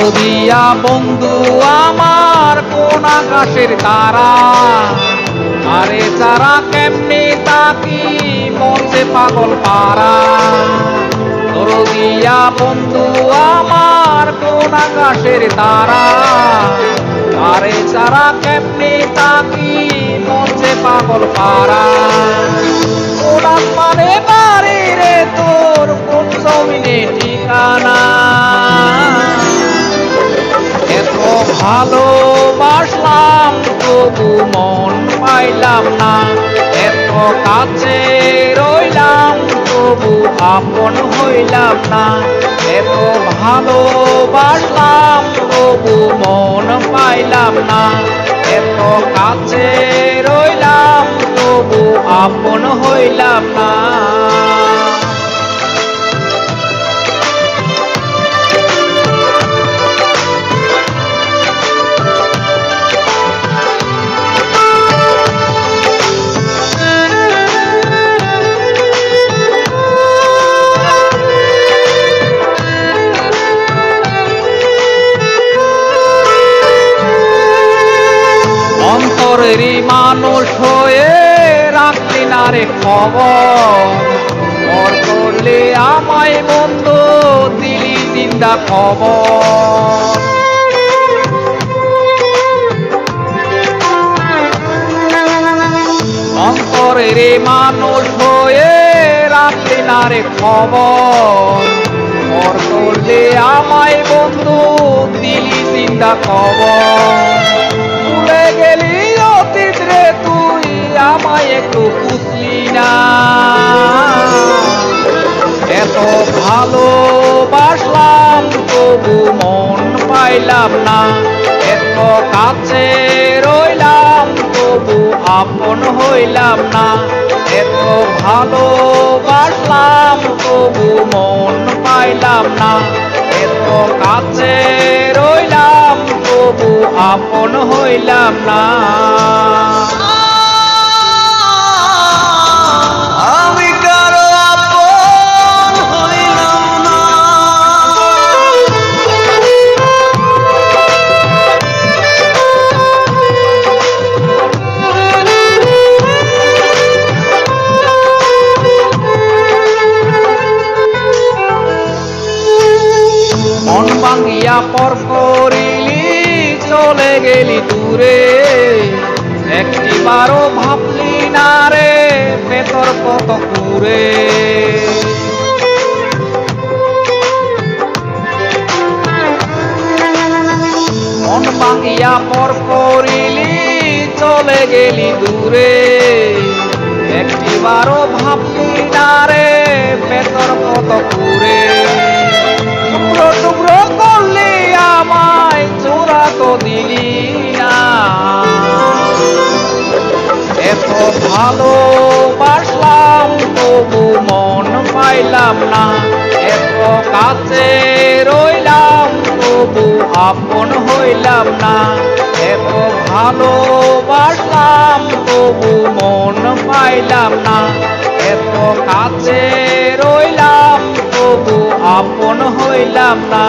দরদিয়া বন্ধু আমার কোন আকাশের তারা, আরে যারা কেমনে তাকি মনছে পাগল পারা। দরদিয়া বন্ধু আমার কোন আকাশের তারা, আরে যারা কেমনে তাকি মনছে পাগল পারা। কোন আসমানে বাড়ি রে তোর, কোন জমিনে ঠিকানা, এত ভালোবাসলাম তবু মন পাইলাম না, এত কাছে রইলাম তবু আপন হইলাম না। এত ভালোবাসলাম তবু মন পাইলাম না, এত কাছে রইলাম তবু আপন হইলাম না। অন্তরেরই মানুষ হয়ে রাখলি না রে খবর, পর করলে আমায় বন্ধু দিলি জিন্দা খবর। অন্তরেরই মানুষ হয়ে রাখলি না রে খবর, পর করলে আমায় বন্ধু দিলি জিন্দা খবর। ভুলে গেলি অতীত রে তুই, আমায় একটু বুঝলি না, এত ভালোবাসলাম তবু মন পাইলাম না, এত কাছে রইলাম তবু আপন হইলাম না। এত ভালোবাসলাম তবু মন পাইলাম না, এত কাছে রইলাম তবু আপন হইলাম না। আমি কারো আপন হইলাম না, মন ভাঙিয়া পর করিলি চলে গেলি দূরে, একটিবারও ভাবলি না রে ভেতর কত কুরে। মন ভাঙিয়া পর করিলি চলে গেলি দূরে, একটিবারও ভাবলি না রে ভেতর কত কুরে। টুকরো টুকরো করলি আমায়, চোরা তো দিলি না, এত ভালোবাসলাম তবু মন পাইলাম না, এত কাছে রইলাম তবু আপন হইলাম না। এত ভালোবাসলাম তবু মন পাইলাম না, এত কাছে রইলাম তবু আপন হইলাম না।